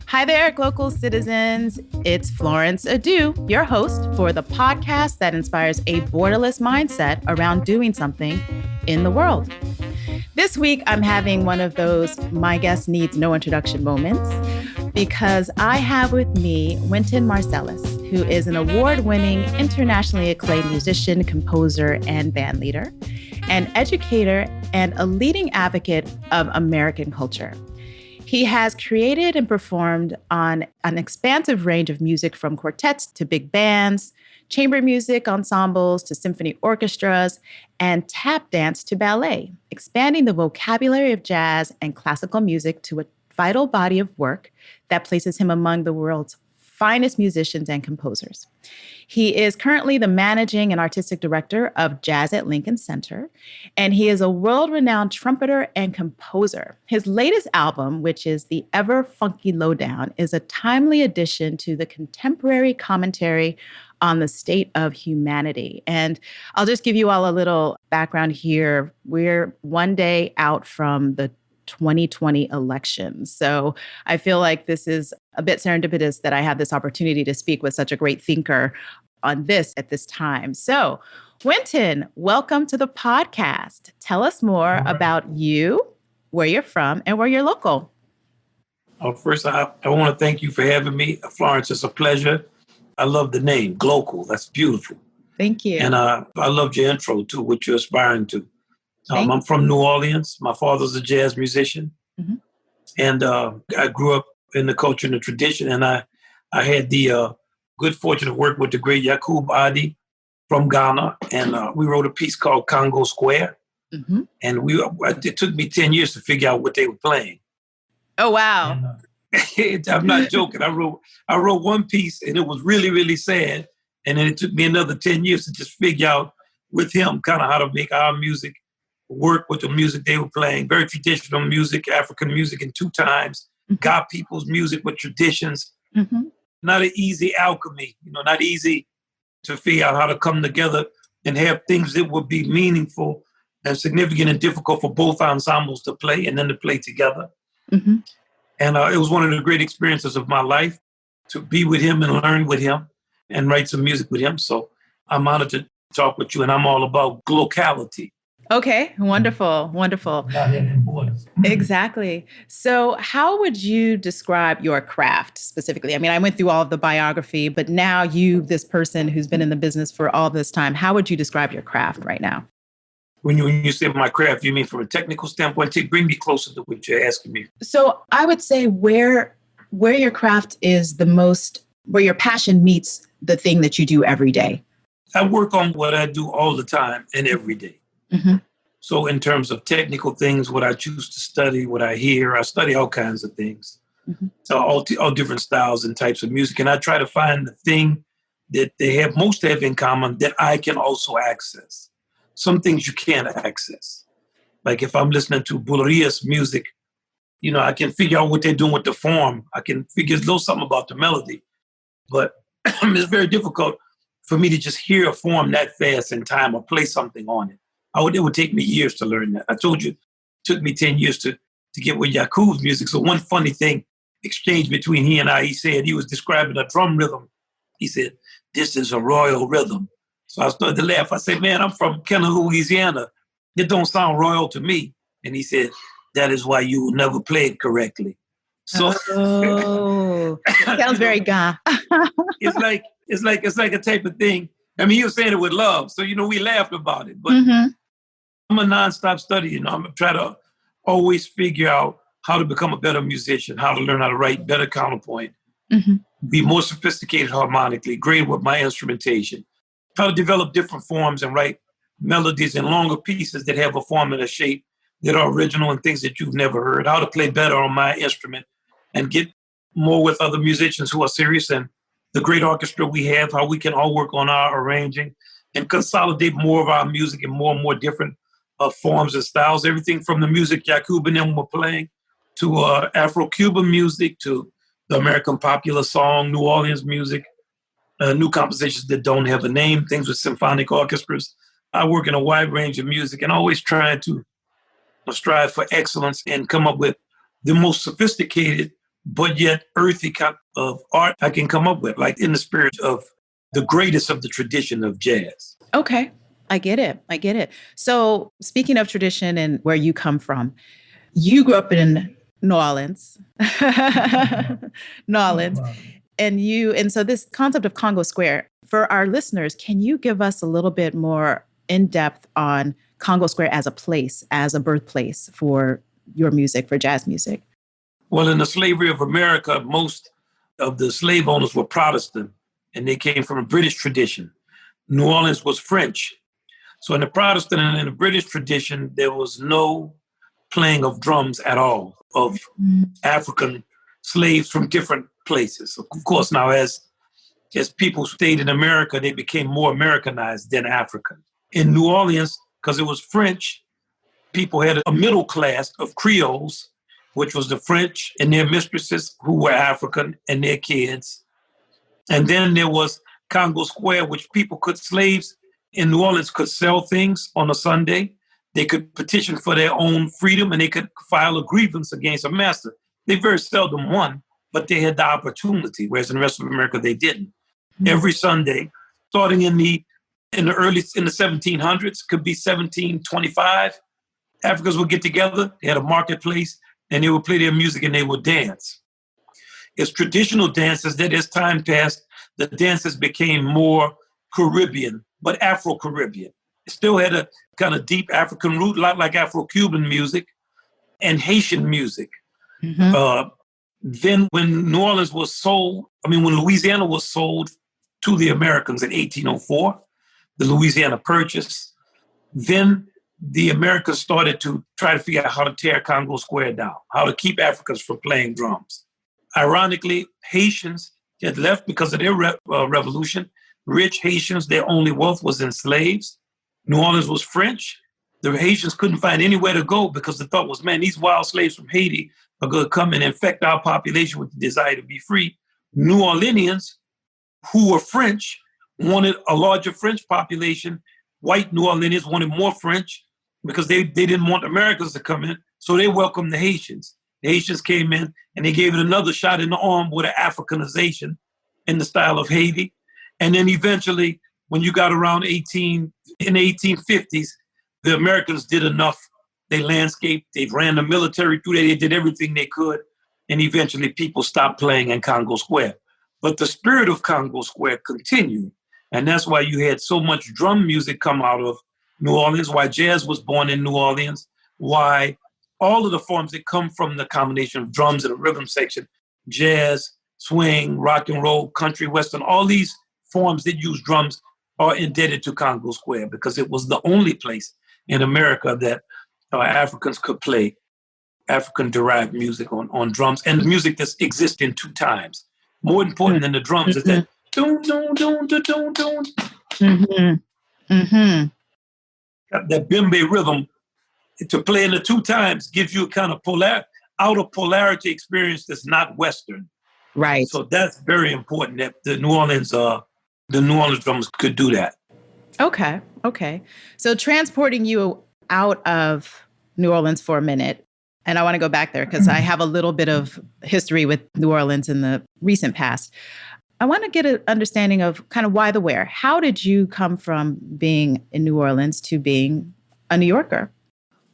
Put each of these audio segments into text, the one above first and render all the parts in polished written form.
Hi there, Glocal citizens. It's Florence Adu, your host for the podcast that inspires a borderless mindset around doing something in the world. This week, I'm having one of those my guest needs no introduction moments because I have with me Wynton Marsalis, who is an award-winning, internationally acclaimed musician, composer, and band leader, an educator, and a leading advocate of American culture. He has created and performed on an expansive range of music from quartets to big bands, chamber music ensembles to symphony orchestras, and tap dance to ballet, expanding the vocabulary of jazz and classical music to a vital body of work that places him among the world's finest musicians and composers. He is currently the managing and artistic director of Jazz at Lincoln Center, and he is a world-renowned trumpeter and composer. His latest album, which is the ever funky Lowdown, is a timely addition to the contemporary commentary on the state of humanity. And I'll just give you all a little background here. We're one day out from the 2020 elections. So I feel like this is a bit serendipitous that I have this opportunity to speak with such a great thinker on this at this time. So, Wynton, welcome to the podcast. Tell us more about you, where you're from, and where you're local. First, I want to thank you for having me. Florence, it's a pleasure. I love the name, Glocal. That's beautiful. Thank you. And I loved your intro, too, what you're aspiring to. I'm from New Orleans. My father's a jazz musician. Mm-hmm. And I grew up in the culture and the tradition. And I had the good fortune to work with the great Yakub Adi from Ghana. And we wrote a piece called Congo Square. Mm-hmm. And it took me 10 years to figure out what they were playing. Oh, wow. And, I'm not joking. I wrote one piece and it was really, really sad. And then it took me another 10 years to just figure out with him kind of how to make our music work with the music they were playing. Very traditional music, African music in two times. Mm-hmm. God people's music with traditions. Mm-hmm. Not an easy alchemy, not easy to figure out how to come together and have things that would be meaningful and significant and difficult for both ensembles to play and then to play together. Mm-hmm. And it was one of the great experiences of my life to be with him and learn with him and write some music with him. So I'm honored to talk with you, and I'm all about glocality. Okay, wonderful, wonderful. Exactly. So how would you describe your craft specifically? I mean, I went through all of the biography, but now you, this person who's been in the business for all this time, how would you describe your craft right now? When you say my craft, you mean from a technical standpoint? Bring me closer to what you're asking me. So I would say where your craft is the most, where your passion meets the thing that you do every day. I work on what I do all the time and every day. Mm-hmm. So in terms of technical things, what I choose to study, what I hear, I study all kinds of things. Mm-hmm. So all different styles and types of music. And I try to find the thing that they most have in common that I can also access. Some things you can't access. Like if I'm listening to Buleria's music, I can figure out what they're doing with the form. I can figure a little something about the melody. But it's very difficult for me to just hear a form that fast in time or play something on it. It would take me years to learn that. I told you, it took me 10 years to get with Yakub's music. So one funny thing, exchange between he and I, he said he was describing a drum rhythm. He said, "This is a royal rhythm." So I started to laugh. I said, "Man, I'm from Kenner, Louisiana. It don't sound royal to me." And he said, "That is why you will never play it correctly." So sounds very ga. It's like a type of thing. I mean, he was saying it with love. So, we laughed about it. But mm-hmm. I'm a nonstop study. I'm trying to always figure out how to become a better musician, how to learn how to write better counterpoint, mm-hmm. be more sophisticated harmonically, great with my instrumentation, how to develop different forms and write melodies in longer pieces that have a form and a shape that are original and things that you've never heard, how to play better on my instrument and get more with other musicians who are serious and the great orchestra we have, how we can all work on our arranging and consolidate more of our music in more and more different forms and styles. Everything from the music Yakub and them were playing to Afro-Cuban music to the American popular song, New Orleans music, new compositions that don't have a name, things with symphonic orchestras. I work in a wide range of music and always trying to strive for excellence and come up with the most sophisticated but yet earthy kind of art I can come up with, like in the spirit of the greatest of the tradition of jazz. Okay. I get it. I get it. So speaking of tradition and where you come from, you grew up in New Orleans. New Orleans. And so this concept of Congo Square, for our listeners, can you give us a little bit more in depth on Congo Square as a place, as a birthplace for your music, for jazz music? Well, in the slavery of America, most of the slave owners were Protestant, and they came from a British tradition. New Orleans was French. So in the Protestant and in the British tradition, there was no playing of drums at all of African slaves from different places. Of course, now as people stayed in America, they became more Americanized than African. In New Orleans, because it was French, people had a middle class of Creoles, which was the French and their mistresses who were African and their kids. And then there was Congo Square, which slaves in New Orleans could sell things on a Sunday. They could petition for their own freedom and they could file a grievance against a master. They very seldom won, but they had the opportunity, whereas in the rest of America, they didn't. Mm-hmm. Every Sunday, starting in the 1700s, could be 1725, Africans would get together, they had a marketplace, and they would play their music and they would dance. It's traditional dances that as time passed, the dances became more Caribbean, but Afro-Caribbean. It still had a kind of deep African root, a lot like Afro-Cuban music and Haitian music. Mm-hmm. Then when New Orleans was sold, when Louisiana was sold to the Americans in 1804, the Louisiana Purchase, then the Americans started to try to figure out how to tear Congo Square down, how to keep Africans from playing drums. Ironically, Haitians had left because of their revolution. Rich Haitians, their only wealth was in slaves. New Orleans was French. The Haitians couldn't find anywhere to go because the thought was, man, these wild slaves from Haiti are going to come and infect our population with the desire to be free. New Orleanians, who were French, wanted a larger French population. White New Orleanians wanted more French because they didn't want Americans to come in. So they welcomed the Haitians. The Haitians came in and they gave it another shot in the arm with an Africanization in the style of Haiti. And then eventually, when you got around in the 1850s, the Americans did enough. They landscaped, they ran the military through there, they did everything they could. And eventually people stopped playing in Congo Square. But the spirit of Congo Square continued. And that's why you had so much drum music come out of New Orleans, why jazz was born in New Orleans, why all of the forms that come from the combination of drums and the rhythm section, jazz, swing, rock and roll, country, western, all these forms that use drums are indebted to Congo Square because it was the only place in America that Africans could play African-derived music on drums, and the music that exists in two times. More important than the drums is that doon, doon, doon, doon, doon, doon. Mm-hmm. Mm-hmm. That bembe rhythm to play in the two times gives you a kind of outer polarity experience that's not Western. Right. So that's very important that the New Orleans drummers could do that. Okay. So transporting you out of New Orleans for a minute, and I want to go back there because I have a little bit of history with New Orleans in the recent past. I want to get an understanding of kind of why the where. How did you come from being in New Orleans to being a New Yorker?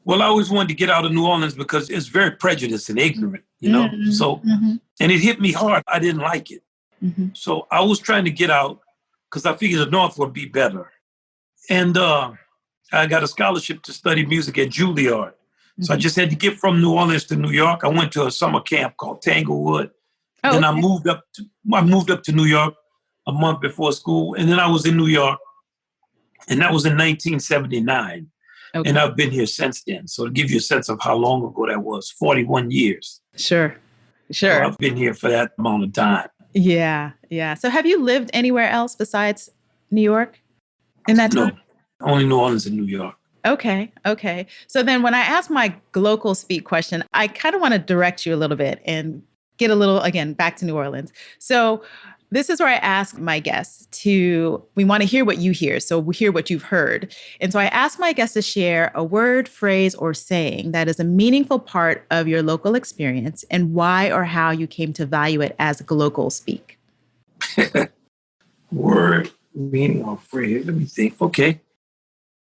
Well, I always wanted to get out of New Orleans because it's very prejudiced and ignorant, you know? Mm-hmm. So, and it hit me hard. I didn't like it. Mm-hmm. So I was trying to get out because I figured the North would be better. And I got a scholarship to study music at Juilliard. So I just had to get from New Orleans to New York. I went to a summer camp called Tanglewood. Then I moved up to New York a month before school. And then I was in New York. And that was in 1979. Okay. And I've been here since then. So to give you a sense of how long ago that was, 41 years. Sure. So I've been here for that amount of time. Yeah. So have you lived anywhere else besides New York in that time? No, only New Orleans and New York. Okay. So then when I ask my Glocal Speak question, I kind of want to direct you a little bit and get a little, again, back to New Orleans. So This is where I ask my guests we want to hear what you hear. So we hear what you've heard. And so I ask my guests to share a word, phrase, or saying that is a meaningful part of your local experience and why or how you came to value it as Glocal speak. Word, meaning, or phrase. Let me think. Okay.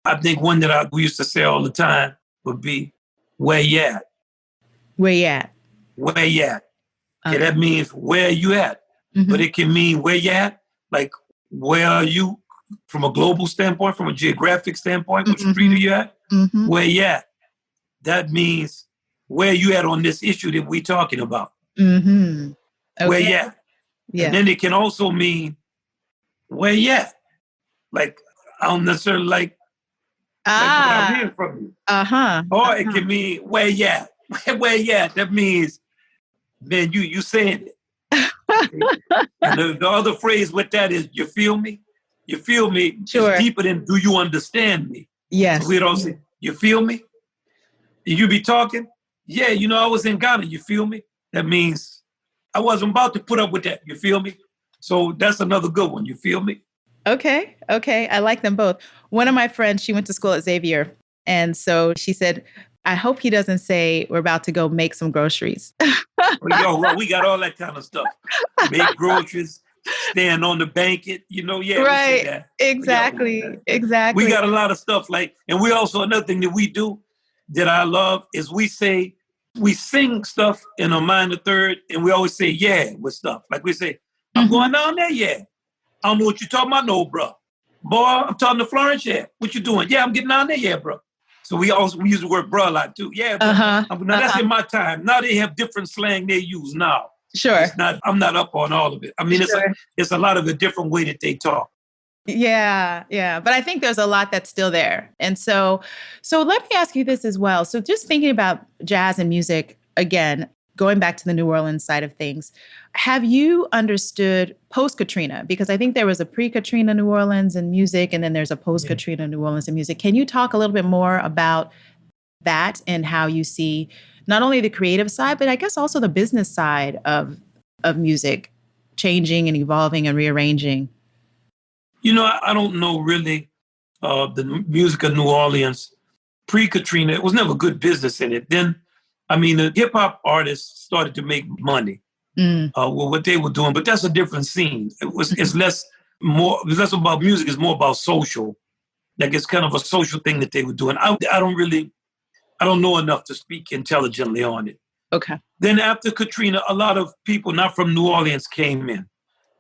I think one that we used to say all the time would be, where you at? Where you at? Where you at? Okay, that means where you at? Mm-hmm. But it can mean where you at, like where are you from a global standpoint, from a geographic standpoint, which street are you at? Mm-hmm. Where you at? That means where you at on this issue that we're talking about. Mm-hmm. Okay. Where you at? Yeah. And then it can also mean where you at? Like, I don't necessarily like what I'm hearing from you. Or it can mean where you at? Where you at? That means, man, you saying it. And the other phrase with that is, you feel me? You feel me? Sure. It's deeper than, do you understand me? Yes. So we don't say, you feel me? You be talking? Yeah, I was in Ghana, you feel me? That means I wasn't about to put up with that, you feel me? So that's another good one, you feel me? Okay. I like them both. One of my friends, she went to school at Xavier. And so she said, I hope he doesn't say we're about to go make some groceries. Well, we got all that kind of stuff. Make groceries, stand on the banquet, yeah. Right. We say that. Exactly. Exactly. We got a lot of stuff and we also, another thing that we do that I love is we sing stuff in a minor third, and we always say, yeah, with stuff. Like we say, I'm going down there, yeah. I don't know what you're talking about, no, bro. Boy, I'm talking to Florence, yeah. What you doing? Yeah, I'm getting down there, yeah, bro. So we use the word bro a lot too. Yeah, bro. Now that's in my time. Now they have different slang they use now. Sure. I'm not up on all of it. I mean, it's a lot of a different way that they talk. Yeah. But I think there's a lot that's still there. And so let me ask you this as well. So just thinking about jazz and music, again, going back to the New Orleans side of things, have you understood post-Katrina? Because I think there was a pre-Katrina New Orleans in music, and then there's a post-Katrina New Orleans in music. Can you talk a little bit more about that and how you see not only the creative side, but I guess also the business side of music changing and evolving and rearranging? I don't know really the music of New Orleans pre-Katrina. It was never good business in it. Then, the hip-hop artists started to make money with what they were doing, but that's a different scene. It's less about music, it's more about social. Like, it's kind of a social thing that they were doing. I don't know enough to speak intelligently on it. Okay. Then after Katrina, a lot of people not from New Orleans came in.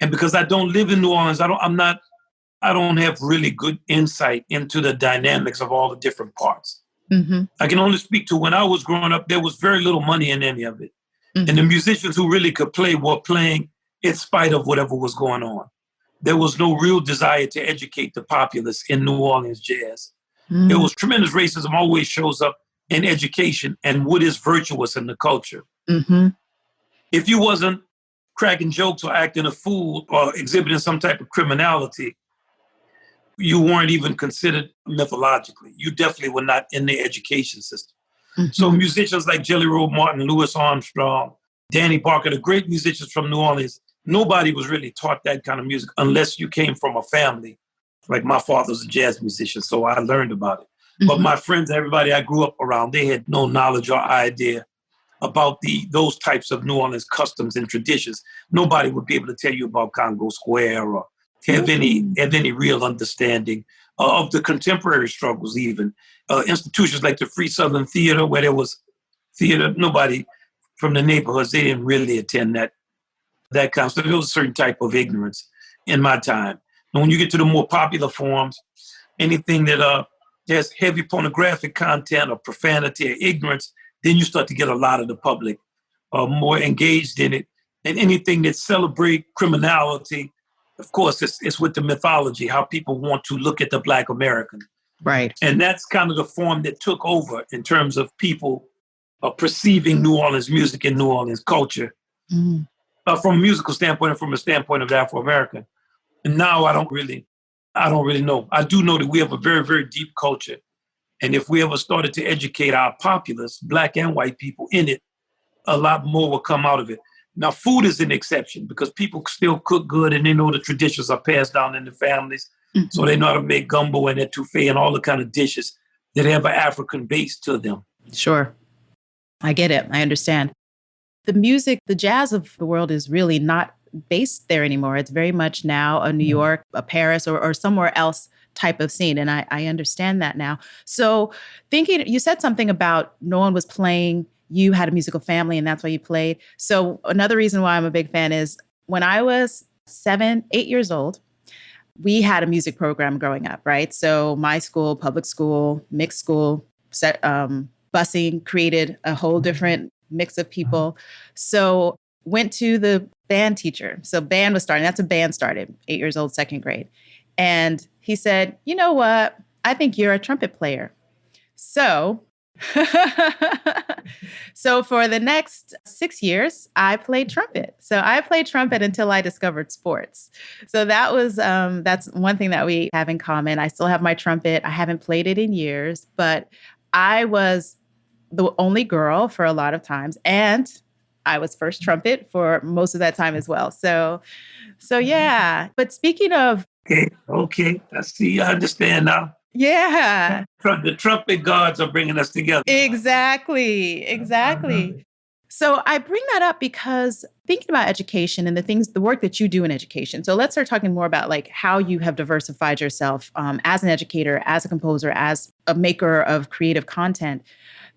And because I don't live in New Orleans, I don't have really good insight into the dynamics of all the different parts. Mm-hmm. I can only speak to when I was growing up, there was very little money in any of it. Mm-hmm. And the musicians who really could play were playing in spite of whatever was going on. There was no real desire to educate the populace in New Orleans jazz. Mm-hmm. There was tremendous racism always shows up in education and what is virtuous in the culture. Mm-hmm. If you wasn't cracking jokes or acting a fool or exhibiting some type of criminality, you weren't even considered mythologically. You definitely were not in the education system. Mm-hmm. So musicians like Jelly Roll Martin, Louis Armstrong, Danny Barker, the great musicians from New Orleans, nobody was really taught that kind of music unless you came from a family. Like my father's a jazz musician, so I learned about it. Mm-hmm. But my friends, everybody I grew up around, they had no knowledge or idea about those types of New Orleans customs and traditions. Nobody would be able to tell you about Congo Square or have any real understanding of the contemporary struggles even. Institutions like the Free Southern Theater, where there was theater, nobody from the neighborhoods, they didn't really attend that kind of stuff. There was a certain type of ignorance in my time. And when you get to the more popular forms, anything that has heavy pornographic content or profanity or ignorance, then you start to get a lot of the public more engaged in it. And anything that celebrate criminality, of course, it's with the mythology, how people want to look at the Black American. Right. And that's kind of the form that took over in terms of people perceiving New Orleans music and New Orleans culture from a musical standpoint and from a standpoint of Afro-American. And now I don't really know. I do know that we have a very, very deep culture. And if we ever started to educate our populace, Black and white people in it, a lot more will come out of it. Now, food is an exception because people still cook good and they know the traditions are passed down in the families. Mm-hmm. So they know how to make gumbo and etouffee and all the kind of dishes that have an African base to them. Sure. I get it. I understand. The music, the jazz of the world is really not based there anymore. It's very much now a New York, a Paris, or somewhere else type of scene. And I understand that now. So thinking, you said something about no one was playing. You had a musical family and that's why you played. So another reason why I'm a big fan is when I was 7, 8 years old, we had a music program growing up, right? So my school, public school, mixed school, busing created a whole different mix of people. So went to the band teacher. So band was starting. That's a band started, 8 years old, second grade. And he said, you know what? I think you're a trumpet player. So for the next 6 years, I played trumpet. So I played trumpet until I discovered sports. So that was, that's one thing that we have in common. I still have my trumpet. I haven't played it in years, but I was the only girl for a lot of times. And I was first trumpet for most of that time as well. So yeah. But speaking of... Okay. I see. I understand now. Yeah. The trumpet gods are bringing us together. Exactly. So I bring that up because thinking about education and the work that you do in education. So let's start talking more about like how you have diversified yourself as an educator, as a composer, as a maker of creative content.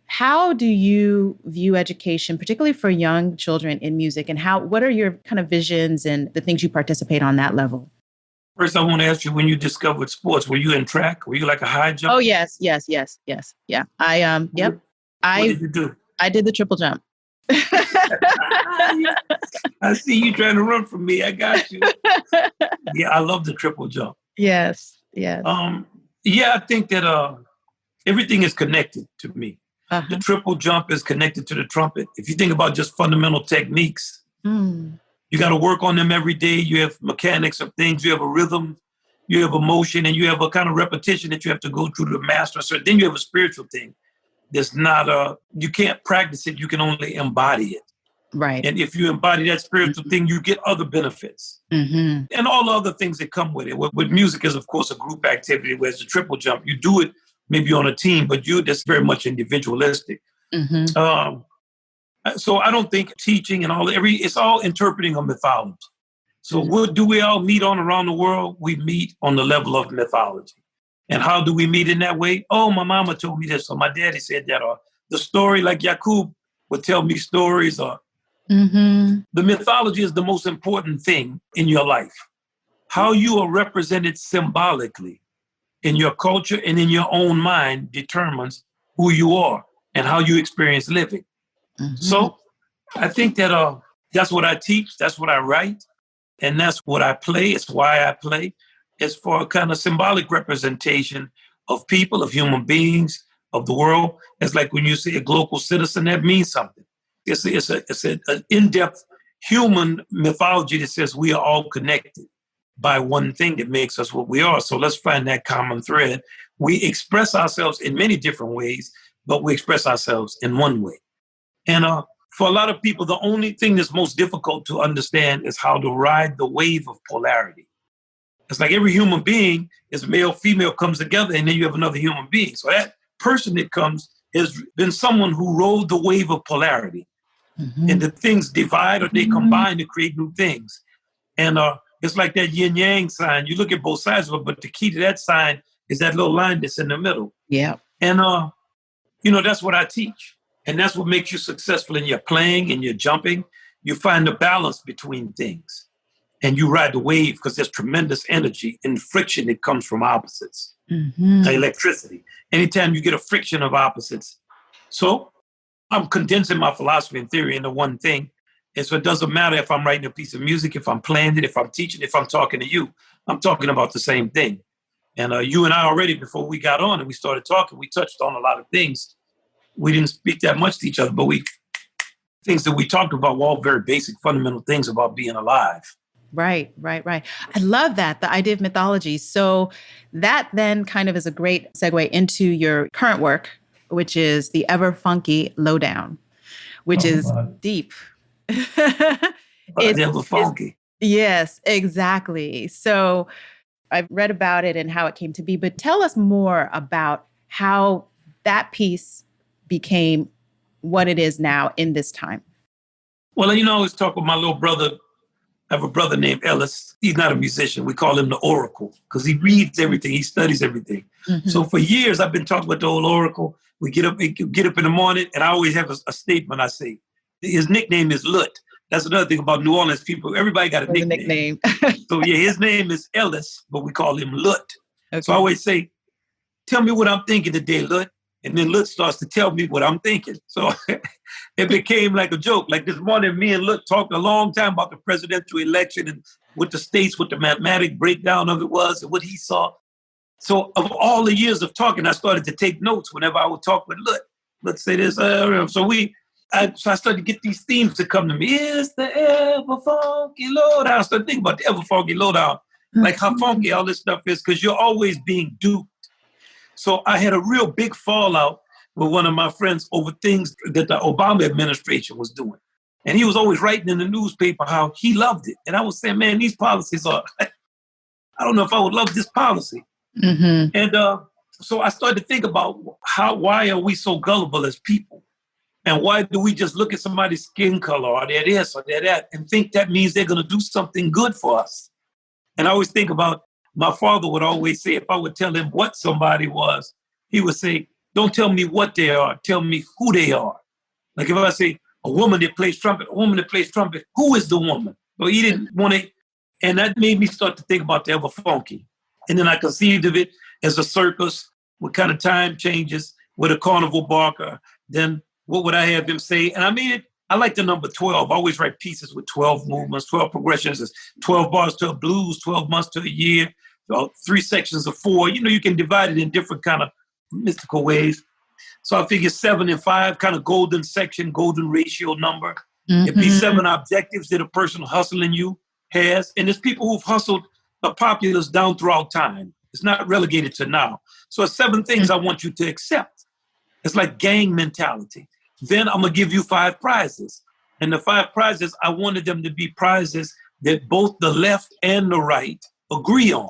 How do you view education, particularly for young children in music, and what are your kind of visions and the things you participate on that level? First, I want to ask you, when you discovered sports, were you in track? Were you like a high jump? Oh, yes. Yeah. Yep. What did you do? I did the triple jump. I see you trying to run from me. I got you. Yeah, I love the triple jump. Yes. Yeah, I think that everything is connected to me. Uh-huh. The triple jump is connected to the trumpet. If you think about just fundamental techniques, you got to work on them every day. You have mechanics of things. You have a rhythm. You have a motion, and you have a kind of repetition that you have to go through to master. So then you have a spiritual thing. There's not you can't practice it. You can only embody it. Right. And if you embody that spiritual thing, you get other benefits. Mm-hmm. And all the other things that come with it. With music is, of course, a group activity, whereas the triple jump, you do it maybe on a team, but that's very much individualistic. Mm-hmm. So I don't think teaching and it's all interpreting a mythology. So what do we all meet on around the world? We meet on the level of mythology. And how do we meet in that way? Oh, my mama told me this, or my daddy said that, or the story, like Yakub would tell me stories, or the mythology is the most important thing in your life. How you are represented symbolically in your culture and in your own mind determines who you are and how you experience living. Mm-hmm. So I think that that's what I teach, that's what I write, and that's what I play. It's why I play. It's for a kind of symbolic representation of people, of human beings, of the world. It's like when you say a Glocal citizen, that means something. It's an in-depth human mythology that says we are all connected by one thing that makes us what we are. So let's find that common thread. We express ourselves in many different ways, but we express ourselves in one way. And for a lot of people, the only thing that's most difficult to understand is how to ride the wave of polarity. It's like every human being is male, female comes together, and then you have another human being. So that person that comes has been someone who rode the wave of polarity. Mm-hmm. And the things divide or they combine to create new things. And it's like that yin yang sign. You look at both sides of it, but the key to that sign is that little line that's in the middle. Yeah. And, that's what I teach. And that's what makes you successful in your playing and your jumping. You find the balance between things. And you ride the wave because there's tremendous energy and friction that comes from opposites. Mm-hmm. Electricity. Anytime you get a friction of opposites. So I'm condensing my philosophy and theory into one thing. And so it doesn't matter if I'm writing a piece of music, if I'm playing it, if I'm teaching, if I'm talking to you, I'm talking about the same thing. And you and I already, before we got on and we started talking, we touched on a lot of things. We didn't speak that much to each other, but things that we talked about were all very basic, fundamental things about being alive. Right. I love that, the idea of mythology. So that then kind of is a great segue into your current work, which is the ever funky Lowdown, which is deep. But never funky. Yes, exactly. So I've read about it and how it came to be, but tell us more about how that piece became what it is now in this time. Well, I always talk with my little brother. I have a brother named Ellis. He's not a musician. We call him the Oracle because he reads everything. He studies everything. Mm-hmm. So for years, I've been talking with the old Oracle. We get up in the morning, and I always have a statement I say. His nickname is Lut. That's another thing about New Orleans people. Everybody got a nickname. So yeah, his name is Ellis, but we call him Lut. Okay. So I always say, tell me what I'm thinking today, Lut. And then Lut starts to tell me what I'm thinking. So it became like a joke. Like this morning, me and Lut talked a long time about the presidential election and what the states, what the mathematic breakdown of it was and what he saw. So of all the years of talking, I started to take notes whenever I would talk with Lut. Let's say this. So I started to get these themes to come to me. It's the ever funky lowdown. I started thinking about the ever funky lowdown, like how funky all this stuff is, because you're always being duped. So I had a real big fallout with one of my friends over things that the Obama administration was doing. And he was always writing in the newspaper how he loved it. And I was saying, man, these policies are, I don't know if I would love this policy. Mm-hmm. And so I started to think about why are we so gullible as people? And why do we just look at somebody's skin color or their this or their that and think that means they're going to do something good for us? And I always think about, my father would always say, if I would tell him what somebody was, he would say, don't tell me what they are, tell me who they are. Like if I say, a woman that plays trumpet, who is the woman? So he didn't want to, and that made me start to think about the ever funky. And then I conceived of it as a circus with kind of time changes with a carnival barker. Then what would I have him say? And I made it, I like the number 12. I always write pieces with 12 movements, 12 progressions. It's 12 bars to a blues, 12 months to a year, 3 sections of 4. You can divide it in different kind of mystical ways. So I figure 7 and 5, kind of golden section, golden ratio number. Mm-hmm. It'd be 7 objectives that a person hustling you has. And there's people who've hustled the populace down throughout time. It's not relegated to now. So it's 7 things I want you to accept. It's like gang mentality. Then I'm going to give you 5 prizes. And the 5 prizes, I wanted them to be prizes that both the left and the right agree on.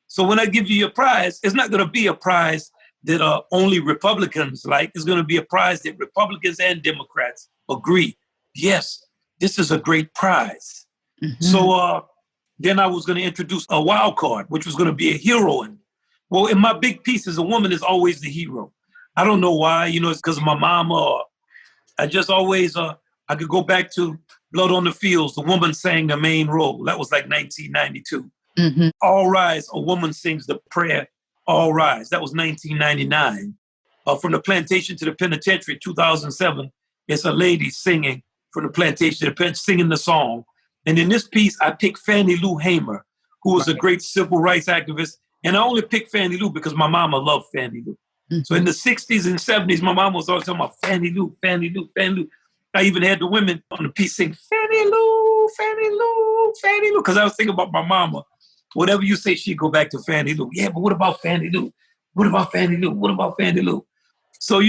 So when I give you your prize, it's not going to be a prize that only Republicans like. It's going to be a prize that Republicans and Democrats agree. Yes, this is a great prize. Mm-hmm. So then I was going to introduce a wild card, which was going to be a heroine. Well, in my big pieces, a woman is always the hero. I don't know why. It's because of my mama. Or I just always, I could go back to Blood on the Fields. The woman sang the main role. That was like 1992. Mm-hmm. All Rise, a woman sings the prayer, All Rise. That was 1999. From the plantation to the penitentiary, 2007, it's a lady singing from the plantation to the penitentiary, singing the song. And in this piece, I picked Fannie Lou Hamer, who was a great civil rights activist. And I only picked Fannie Lou because my mama loved Fannie Lou. Mm-hmm. So in the 60s and 70s, my mama was always talking about Fannie Lou, Fannie Lou, Fannie Lou. I even had the women on the piece sing, Fannie Lou, Fannie Lou, Fannie Lou, because I was thinking about my mama. Whatever you say, she'd go back to Fannie Lou. Yeah, but what about Fannie Lou? What about Fannie Lou? What about Fannie Lou? So,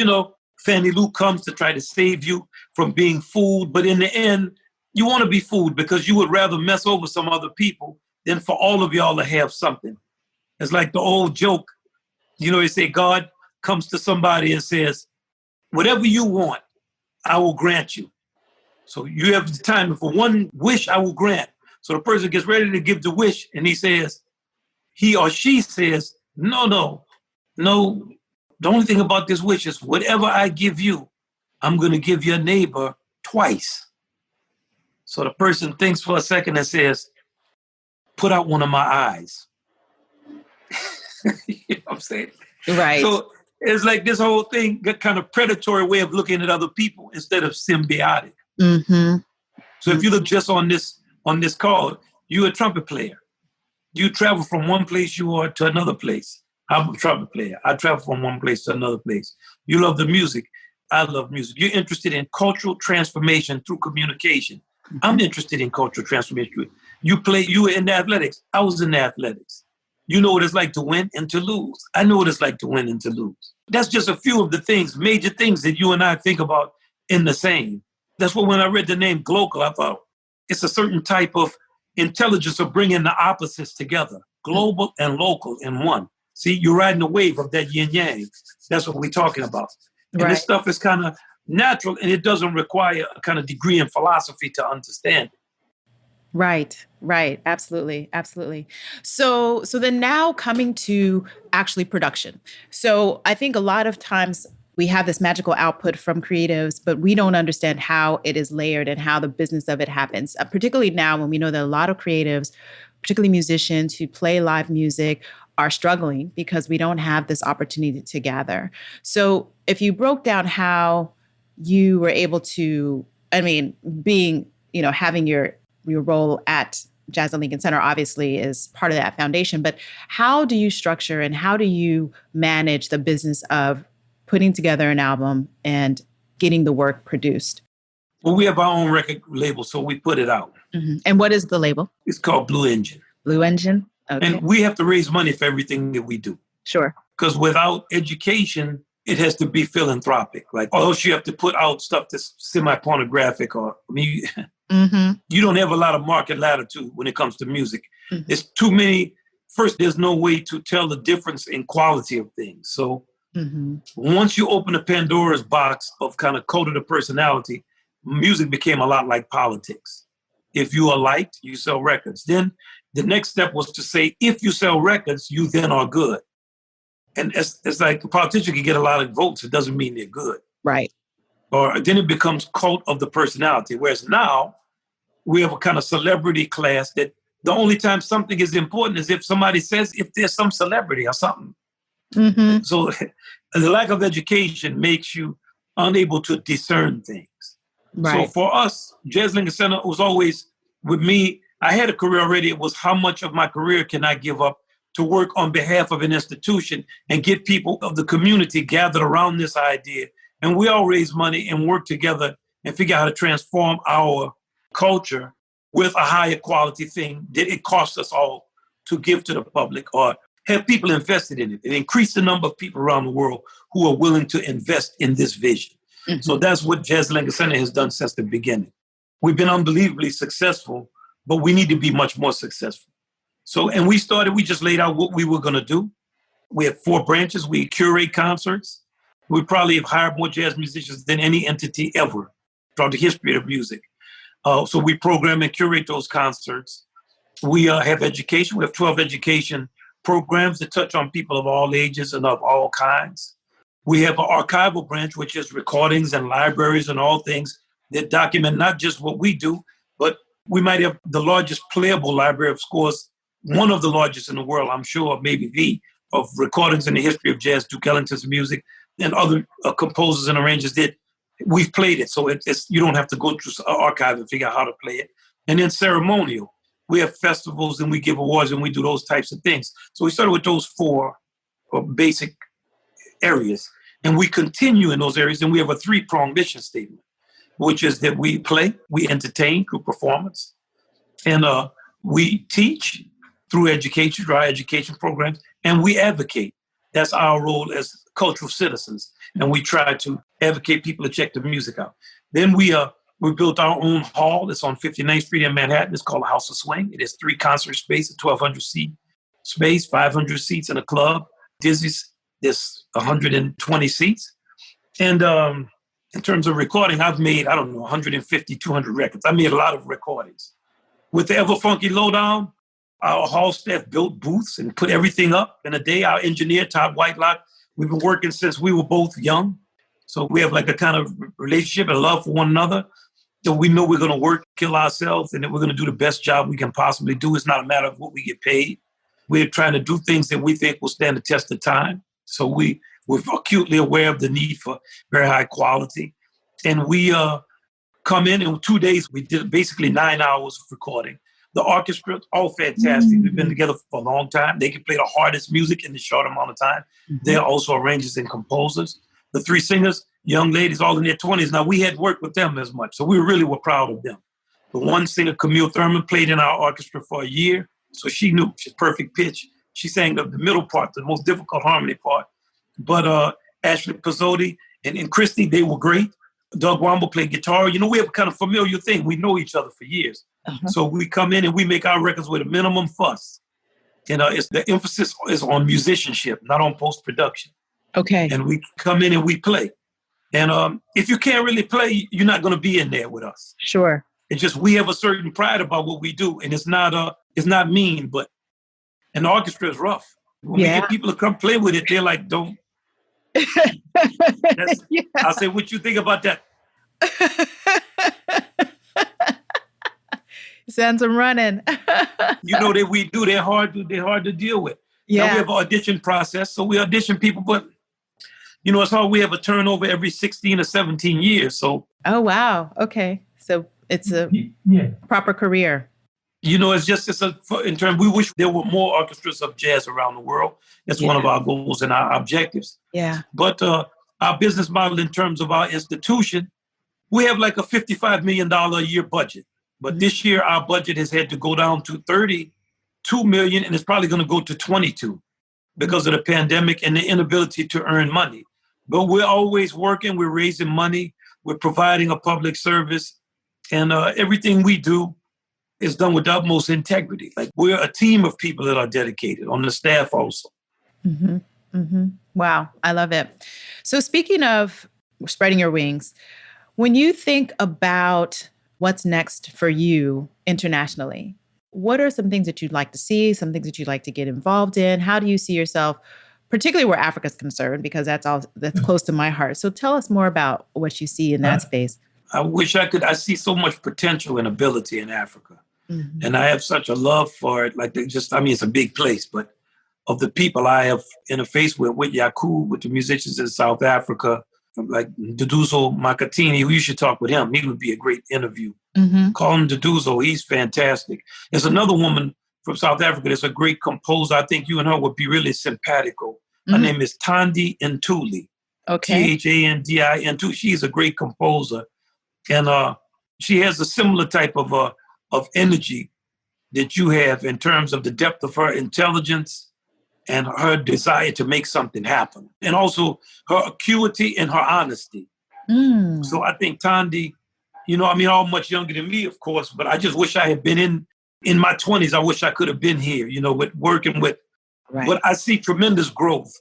Fannie Lou comes to try to save you from being fooled. But in the end, you want to be fooled because you would rather mess over some other people than for all of y'all to have something. It's like the old joke. They say God comes to somebody and says, whatever you want, I will grant you. So you have the time for one wish I will grant. So the person gets ready to give the wish and he or she says, no. The only thing about this wish is whatever I give you, I'm going to give your neighbor twice. So the person thinks for a second and says, put out one of my eyes. You know what I'm saying? Right. So it's like this whole thing, got kind of predatory way of looking at other people instead of symbiotic. Mm-hmm. So if you look just on this card, you're a trumpet player. You travel from one place you are to another place. I'm a trumpet player. I travel from one place to another place. You love the music. I love music. You're interested in cultural transformation through communication. Mm-hmm. I'm interested in cultural transformation. You were in the athletics. I was in the athletics. You know what it's like to win and to lose. I know what it's like to win and to lose. That's just a few of the things, major things that you and I think about in the same. That's what when I read the name Glocal, I thought it's a certain type of intelligence of bringing the opposites together, global and local in one. See, you're riding the wave of that yin yang. That's what we're talking about. And this stuff is kind of natural, and it doesn't require a kind of degree in philosophy to understand it. Right. Absolutely. So then now coming to actually production. So I think a lot of times we have this magical output from creatives, but we don't understand how it is layered and how the business of it happens, particularly now when we know that a lot of creatives, particularly musicians who play live music, are struggling because we don't have this opportunity to gather. So if you broke down how you were able to, being, having your role at Jazz at Lincoln Center obviously is part of that foundation, but how do you structure and how do you manage the business of putting together an album and getting the work produced? Well, we have our own record label, so we put it out. Mm-hmm. And what is the label? It's called Blue Engine. Blue Engine? Okay. And we have to raise money for everything that we do. Sure. Because without education, it has to be philanthropic. Like, or else you have to put out stuff that's semi-pornographic mm-hmm. You don't have a lot of market latitude when it comes to music. Mm-hmm. There's too many. First, there's no way to tell the difference in quality of things. So once you open the Pandora's box of kind of code of the personality, music became a lot like politics. If you are liked, you sell records. Then the next step was to say, if you sell records, you then are good. And it's like a politician can get a lot of votes. It doesn't mean they're good. Right. Or then it becomes cult of the personality. Whereas now we have a kind of celebrity class that the only time something is important is if somebody says, if there's some celebrity or something. Mm-hmm. So the lack of education makes you unable to discern things. Right. So for us, Jazz Lincoln Center was always, with me, I had a career already. It was how much of my career can I give up to work on behalf of an institution and get people of the community gathered around this idea. And we all raise money and work together and figure out how to transform our culture with a higher quality thing that it costs us all to give to the public or have people invested in it and increase the number of people around the world who are willing to invest in this vision. Mm-hmm. So that's what Jazz Lincoln Center has done since the beginning. We've been unbelievably successful, but we need to be much more successful. So, and we just laid out what we were going to do. We have 4 branches. We curate concerts. We probably have hired more jazz musicians than any entity ever throughout the history of music. So we program and curate those concerts. We have education. We have 12 education programs that touch on people of all ages and of all kinds. We have an archival branch, which is recordings and libraries and all things that document not just what we do, but we might have the largest playable library of scores, one of the largest in the world, I'm sure, maybe the, of recordings in the history of jazz, Duke Ellington's music, and other composers and arrangers that we've played it. So it's you don't have to go through an archive and figure out how to play it. And then ceremonial. We have festivals and we give awards and we do those types of things. So we started with those 4 basic areas. And we continue in those areas. And we have a 3-pronged mission statement, which is that we play, we entertain through performance, and we teach through education, through our education programs, and we advocate. That's our role as cultural citizens. And we try to advocate people to check the music out. Then we built our own hall. It's on 59th Street in Manhattan. It's called House of Swing. It has 3 concert space, a 1,200 seat space, 500 seats in a club. Dizzy's, there's 120 seats. And in terms of recording, I've made, 150, 200 records. I made a lot of recordings. With the ever funky Lowdown, our hall staff built booths and put everything up in a day. Our engineer, Todd Whitelock, we've been working since we were both young. So we have like a kind of relationship and love for one another. So we know we're going to work, kill ourselves, and that we're going to do the best job we can possibly do. It's not a matter of what we get paid. We're trying to do things that we think will stand the test of time. So we're acutely aware of the need for very high quality. And we come in 2 days, we did basically 9 hours of recording. The orchestra, all fantastic. We've been together for a long time. They can play the hardest music in the short amount of time. They're also arrangers and composers. The 3 singers, young ladies, all in their 20s. Now, we hadn't worked with them as much, so we really were proud of them. The one singer, Camille Thurman, played in our orchestra for a year, so she knew she's perfect pitch. She sang the middle part, the most difficult harmony part. But Ashley Pizzotti and Christy, they were great. Doug Womble played guitar. We have a kind of familiar thing. We know each other for years. So we come in and we make our records with a minimum fuss. It's the emphasis is on musicianship, not on post-production. Okay. And we come in and we play. And if you can't really play, you're not going to be in there with us. Sure. It's just we have a certain pride about what we do, and it's not mean, but an orchestra is rough. When we get people to come play with it, they're like, don't. I'll say, what you think about that? Sends them running. That we do. They're hard to deal with. Yeah. Now we have an audition process, so we audition people, but it's hard. We have a turnover every 16 or 17 years. So. Oh wow. Okay. So it's a proper career. In terms, we wish there were more orchestras of jazz around the world. That's one of our goals and our objectives. Yeah. But our business model in terms of our institution, we have like a $55 million a year budget. But this year, our budget has had to go down to $32 million, and it's probably going to go to 22 because of the pandemic and the inability to earn money. But we're always working. We're raising money. We're providing a public service. And everything we do is done with the utmost integrity. Like, we're a team of people that are dedicated on the staff also. Mm-hmm. Mm-hmm. Wow. I love it. So speaking of spreading your wings, when you think about what's next for you internationally, what are some things that you'd like to see, some things that you'd like to get involved in? How do you see yourself, particularly where Africa's concerned, because that's close to my heart. So tell us more about what you see in that space. I wish I could. I see so much potential and ability in Africa. Mm-hmm. And I have such a love for it. Like, it's a big place, but of the people I have interfaced with Yaku, with the musicians in South Africa, like Duduzo Makatini, you should talk with him. He would be a great interview. Mm-hmm. Call him Duduzo. He's fantastic. There's another woman from South Africa that's a great composer. I think you and her would be really simpatico. Her name is Thandi Ntuli. Okay. Thandi. She's a great composer. And she has a similar type of energy that you have in terms of the depth of her intelligence and her desire to make something happen. And also her acuity and her honesty. So I think Thandi, all much younger than me, of course, but I just wish I had been in my 20s. I wish I could have been here, with working with. Right. But I see tremendous growth.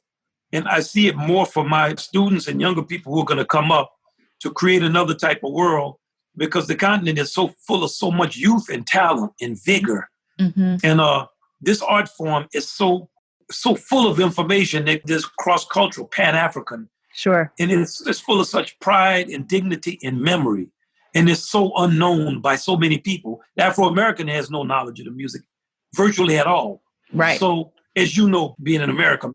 And I see it more for my students and younger people who are going to come up to create another type of world, because the continent is so full of so much youth and talent and vigor. Mm-hmm. And this art form is so full of information that there's cross-cultural, Pan-African. Sure. And it's full of such pride and dignity and memory. And it's so unknown by so many people. The Afro-American has no knowledge of the music virtually at all. Right. So, as you know, being in America,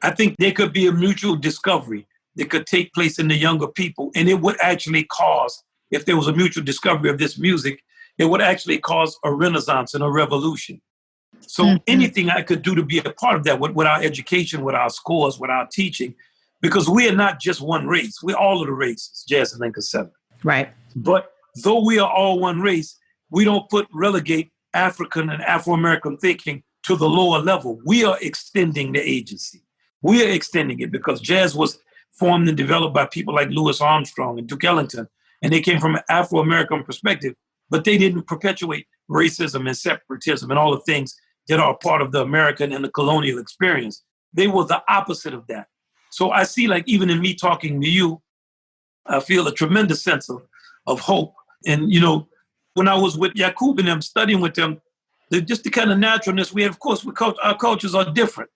I think there could be a mutual discovery that could take place in the younger people. And it would actually cause, if there was a mutual discovery of this music, it would actually cause a renaissance and a revolution. So anything I could do to be a part of that with our education, with our scores, with our teaching, because we are not just one race. We're all of the races, Jazz and Lincoln 7. Right. But though we are all one race, we don't relegate African and Afro-American thinking to the lower level. We are extending the agency. We are extending it because jazz was formed and developed by people like Louis Armstrong and Duke Ellington, and they came from an Afro-American perspective, but they didn't perpetuate racism and separatism and all the things that are part of the American and the colonial experience. They were the opposite of that. So I see, like, even in me talking to you, I feel a tremendous sense of hope. And, when I was with Yakub and them, studying with them, just the kind of naturalness we have, of course, our cultures are different.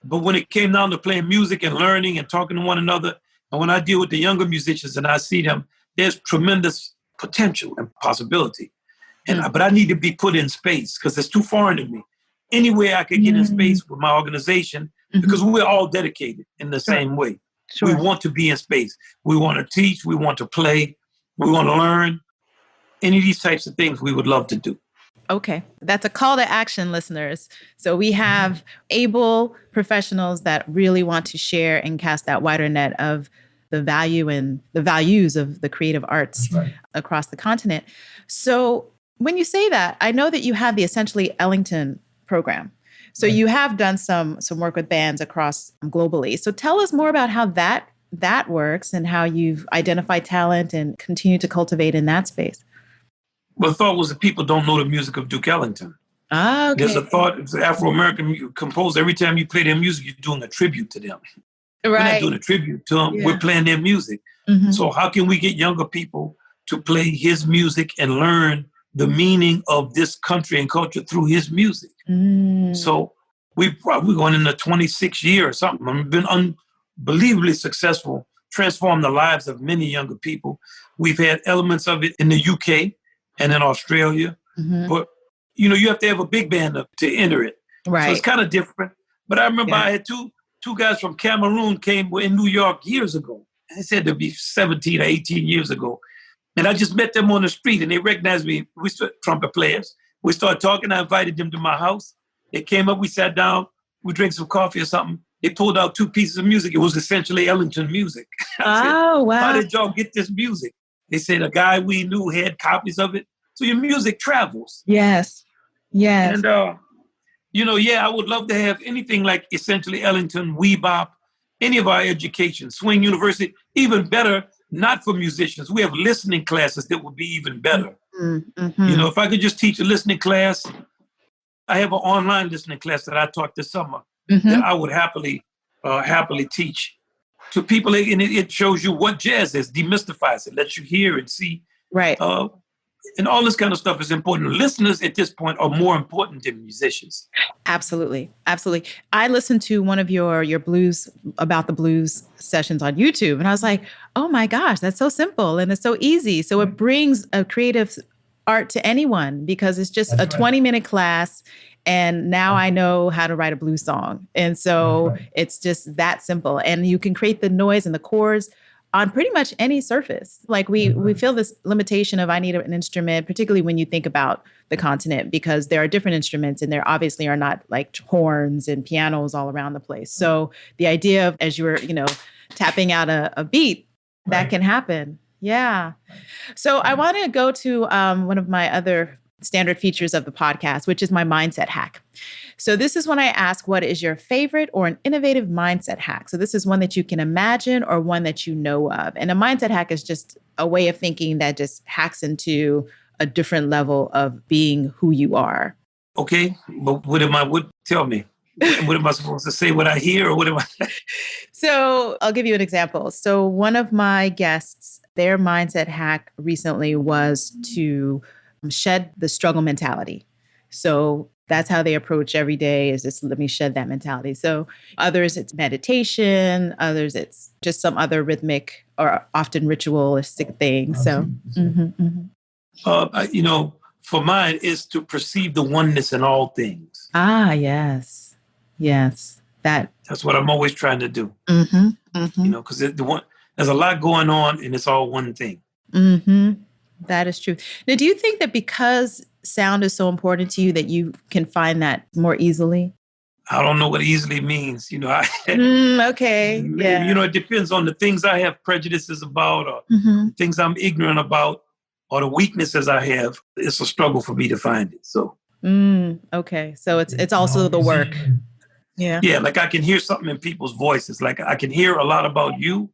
But when it came down to playing music and learning and talking to one another, and when I deal with the younger musicians and I see them, there's tremendous potential and possibility. But I need to be put in space because it's too foreign to me. Any way I could get in space with my organization, because we're all dedicated in the same way. Sure. We want to be in space. We want to teach. We want to play. We want to learn. Any of these types of things we would love to do. Okay. That's a call to action, listeners. So we have able professionals that really want to share and cast that wider net of the value and the values of the creative arts across the continent. So when you say that, I know that you have the Essentially Ellington program. So you have done some work with bands across globally. So tell us more about how that that works and how you've identified talent and continue to cultivate in that space. Well, the thought was that people don't know the music of Duke Ellington. Ah, okay. There's a thought, it's an Afro-American composer. Every time you play their music, you're doing a tribute to them. Right. We're not doing a tribute to them. Yeah. We're playing their music. Mm-hmm. So how can we get younger people to play his music and learn the meaning of this country and culture through his music? Mm. So we're going into 26 years or something. We've been unbelievably successful, transformed the lives of many younger people. We've had elements of it in the UK and in Australia. Mm-hmm. But, you have to have a big band to enter it. Right. So it's kind of different. But I remember I had two guys from Cameroon were in New York years ago. They said to be 17 or 18 years ago. And I just met them on the street and they recognized me. We started trumpet players. We started talking. I invited them to my house. They came up, we sat down, we drank some coffee or something. They pulled out 2 pieces of music. It was essentially Ellington music. I said, wow. How did y'all get this music? They said a guy we knew had copies of it. So your music travels. Yes. Yes. And, I would love to have anything like essentially Ellington, Bebop, any of our education, Swing University, even better, not for musicians. We have listening classes that would be even better. Mm-hmm. If I could just teach a listening class, I have an online listening class that I taught this summer that I would happily teach to people. And it shows you what jazz is, demystifies it, lets you hear and see. Right. And all this kind of stuff is important. Listeners at this point are more important than musicians. Absolutely. Absolutely. I listened to one of your blues, about the blues sessions on YouTube, and I was like, oh my gosh, that's so simple and it's so easy. So it brings a creative art to anyone because it's just a 20-minute class. And now I know how to write a blues song. And so it's just that simple. And you can create the noise and the chords on pretty much any surface. Like we feel this limitation of I need an instrument, particularly when you think about the continent, because there are different instruments and there obviously are not like horns and pianos all around the place. So the idea of, as you were, tapping out a beat, that can happen. Yeah. So I want to go to one of my other standard features of the podcast, which is my mindset hack. So this is when I ask, what is your favorite or an innovative mindset hack? So this is one that you can imagine or one that you know of. And a mindset hack is just a way of thinking that just hacks into a different level of being who you are. Okay, but tell me, what am I supposed to say? What I hear or what am I? So I'll give you an example. So one of my guests, their mindset hack recently was to shed the struggle mentality. So that's how they approach every day, is just let me shed that mentality. So others, it's meditation. Others, it's just some other rhythmic or often ritualistic thing. So, for mine is to perceive the oneness in all things. Ah, yes. Yes. That's what I'm always trying to do. Because there's a lot going on and it's all one thing. That is true. Now, do you think that because sound is so important to you that you can find that more easily? I don't know what easily means. Okay. Yeah. It depends on the things I have prejudices about or things I'm ignorant about or the weaknesses I have. It's a struggle for me to find it. So. Okay. So it's also the work. Yeah. Yeah. Like I can hear something in people's voices. Like I can hear a lot about you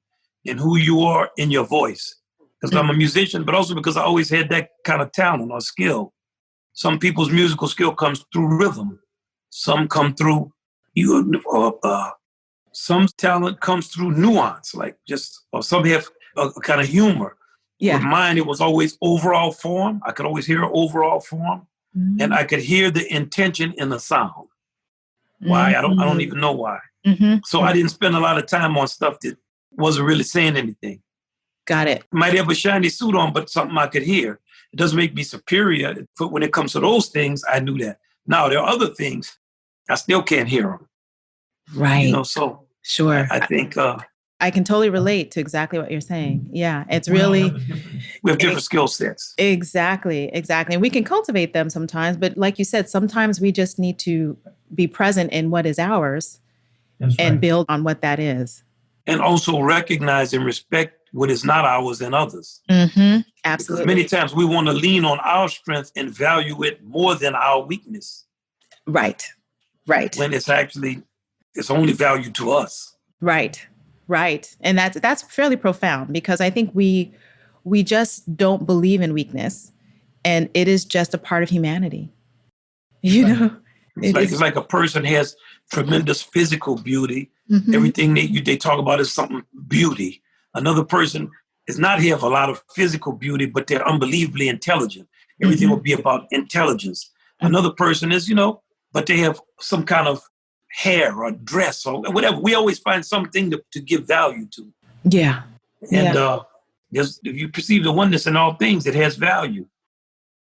and who you are in your voice. Because I'm a musician, but also because I always had that kind of talent or skill. Some people's musical skill comes through rhythm. Some come through, some talent comes through nuance, or some have a kind of humor. Yeah. With mine, it was always overall form. I could always hear overall form, and I could hear the intention in the sound. Why? I don't even know why. So I didn't spend a lot of time on stuff that wasn't really saying anything. Got it. Might have a shiny suit on, but something I could hear. It doesn't make me superior. But when it comes to those things, I knew that. Now, there are other things, I still can't hear them. Right. So sure. I think... I can totally relate to exactly what you're saying. Yeah, it's really... We have different skill sets. Exactly. And we can cultivate them sometimes. But like you said, sometimes we just need to be present in what is ours and build on what that is. And also recognize and respect what is not ours and others. Absolutely. Because many times we want to lean on our strength and value it more than our weakness. Right. When it's only value to us. Right. Right. And that's fairly profound, because I think we just don't believe in weakness, and it is just a part of humanity. You know, it's like a person has tremendous physical beauty. Mm-hmm. Everything they talk about is something beauty. Another person is not have a lot of physical beauty, but they're unbelievably intelligent. Everything mm-hmm. will be about intelligence. Mm-hmm. Another person is, but they have some kind of hair or dress or whatever. We always find something to give value to. Yeah. And if you perceive the oneness in all things, it has value.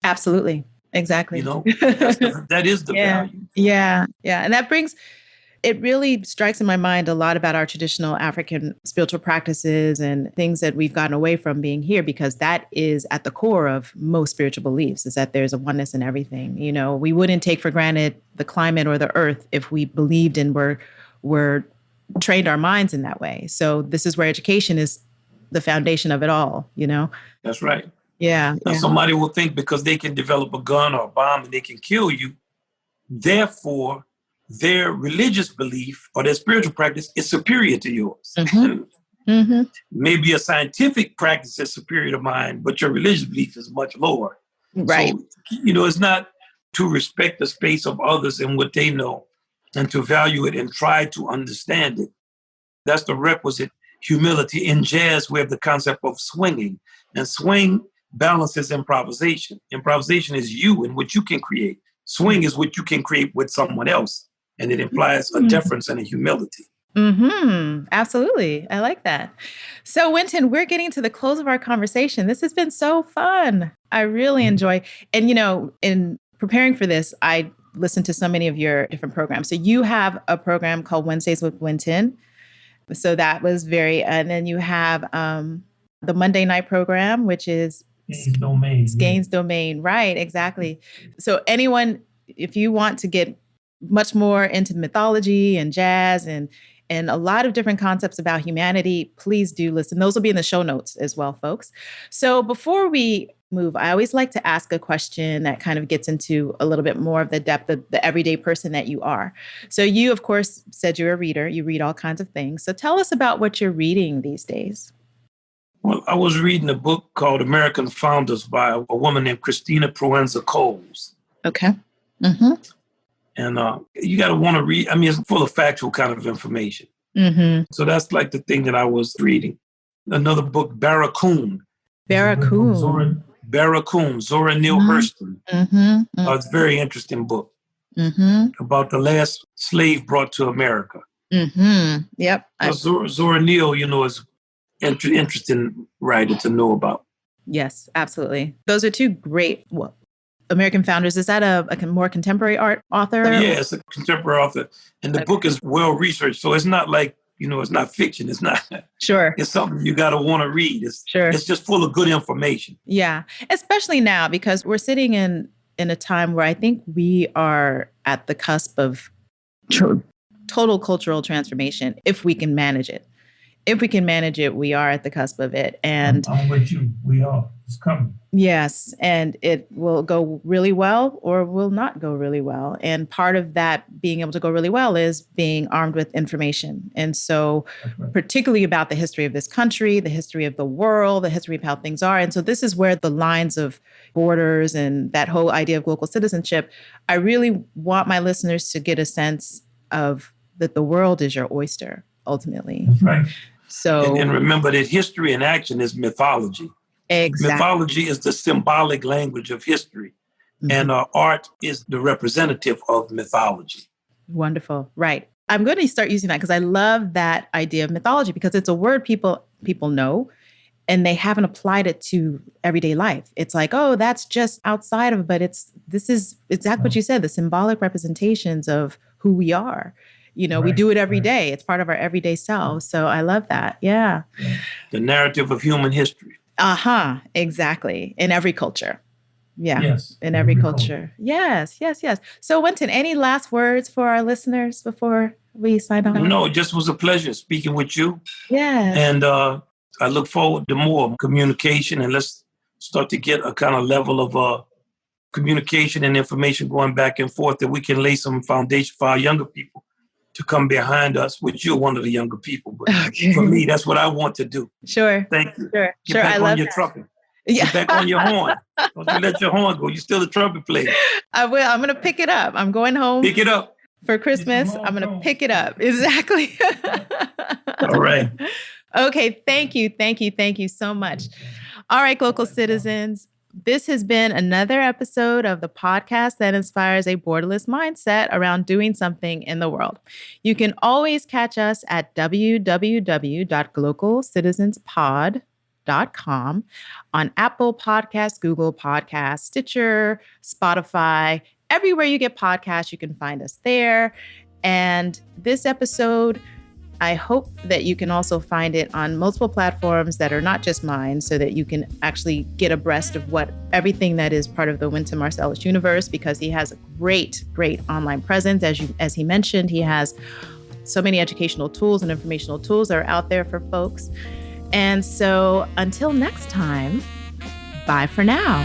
Absolutely. Exactly. That is the value. Yeah. Yeah. And it really strikes in my mind a lot about our traditional African spiritual practices and things that we've gotten away from being here, because that is at the core of most spiritual beliefs, is that there's a oneness in everything. We wouldn't take for granted the climate or the earth if we believed and were trained our minds in that way. So this is where education is the foundation of it all, That's right. Yeah. Now somebody will think because they can develop a gun or a bomb and they can kill you, therefore their religious belief or their spiritual practice is superior to yours. Mm-hmm. Mm-hmm. Maybe a scientific practice is superior to mine, but your religious belief is much lower. Right. So, it's not to respect the space of others and what they know and to value it and try to understand it. That's the requisite humility. In jazz, we have the concept of swinging, and swing balances improvisation. Improvisation is you and what you can create. Swing is what you can create with someone else. And it implies a deference and a humility. Mm-hmm. Absolutely. I like that. So, Wynton, we're getting to the close of our conversation. This has been so fun. I really enjoy. And, in preparing for this, I listened to so many of your different programs. So you have a program called Wednesdays with Wynton. So that was and then you have the Monday night program, which is Gaines Domain. Right. Exactly. So anyone, if you want to get much more into mythology and jazz and a lot of different concepts about humanity, please do listen. Those will be in the show notes as well, folks. So before we move, I always like to ask a question that kind of gets into a little bit more of the depth of the everyday person that you are. So you, of course, said you're a reader. You read all kinds of things. So tell us about what you're reading these days. Well, I was reading a book called American Founders by a woman named Christina Proenza Coles. Okay. Mm-hmm. And you got to want to read. I mean, it's full of factual kind of information. Mm-hmm. So that's like the thing that I was reading. Another book, Barracoon. Barracoon, Zora Neale Hurston. Mm-hmm. Mm-hmm. It's a very interesting book about the last slave brought to America. Mm-hmm. Yep. Zora Neale, is interesting writer to know about. Yes, absolutely. Those are two great American founders. Is that a more contemporary art author? Yeah, it's a contemporary author. And the book is well researched. So it's not like, it's not fiction. It's not. Sure. It's something you got to want to read. It's just full of good information. Yeah. Especially now, because we're sitting in a time where I think we are at the cusp of total cultural transformation, if we can manage it. If we can manage it, we are at the cusp of it. And I'm with you. We are. It's coming. Yes. And it will go really well or will not go really well. And part of that being able to go really well is being armed with information. And so particularly about the history of this country, the history of the world, the history of how things are. And so this is where the lines of borders and that whole idea of global citizenship, I really want my listeners to get a sense of that the world is your oyster, ultimately. That's right. So, and remember that history in action is mythology. Exactly. Mythology is the symbolic language of history, and art is the representative of mythology. Wonderful. Right. I'm going to start using that because I love that idea of mythology, because it's a word people know, and they haven't applied it to everyday life. It's like, oh, that's just outside of, but this is exactly what you said, the symbolic representations of who we are. We do it every day. It's part of our everyday selves. So I love that. Yeah. The narrative of human history. Exactly. In every culture. Yeah. Yes. In every culture. Yes. So Wynton, any last words for our listeners before we sign off? No, it just was a pleasure speaking with you. Yeah. And I look forward to more communication, and let's start to get a kind of level of communication and information going back and forth that we can lay some foundation for our younger people to come behind us, which you're one of the younger people. But for me, that's what I want to do. Sure. Thank you. Sure. Get back on your trumpet. Yeah. Get back on your horn. Don't you let your horn go. You're still a trumpet player. I will. I'm going to pick it up. I'm going home. Pick it up. For Christmas. I'm going to pick it up. Exactly. All right. Okay. Thank you. Thank you. Thank you so much. All right, Glocal citizens. This has been another episode of the podcast that inspires a borderless mindset around doing something in the world. You can always catch us at www.glocalcitizenspod.com on Apple Podcasts, Google Podcasts, Stitcher, Spotify. Everywhere you get podcasts, you can find us there. And this episode, I hope that you can also find it on multiple platforms that are not just mine, so that you can actually get abreast of everything that is part of the Wynton Marsalis universe, because he has a great, great online presence. As he mentioned, he has so many educational tools and informational tools that are out there for folks. And so until next time, bye for now.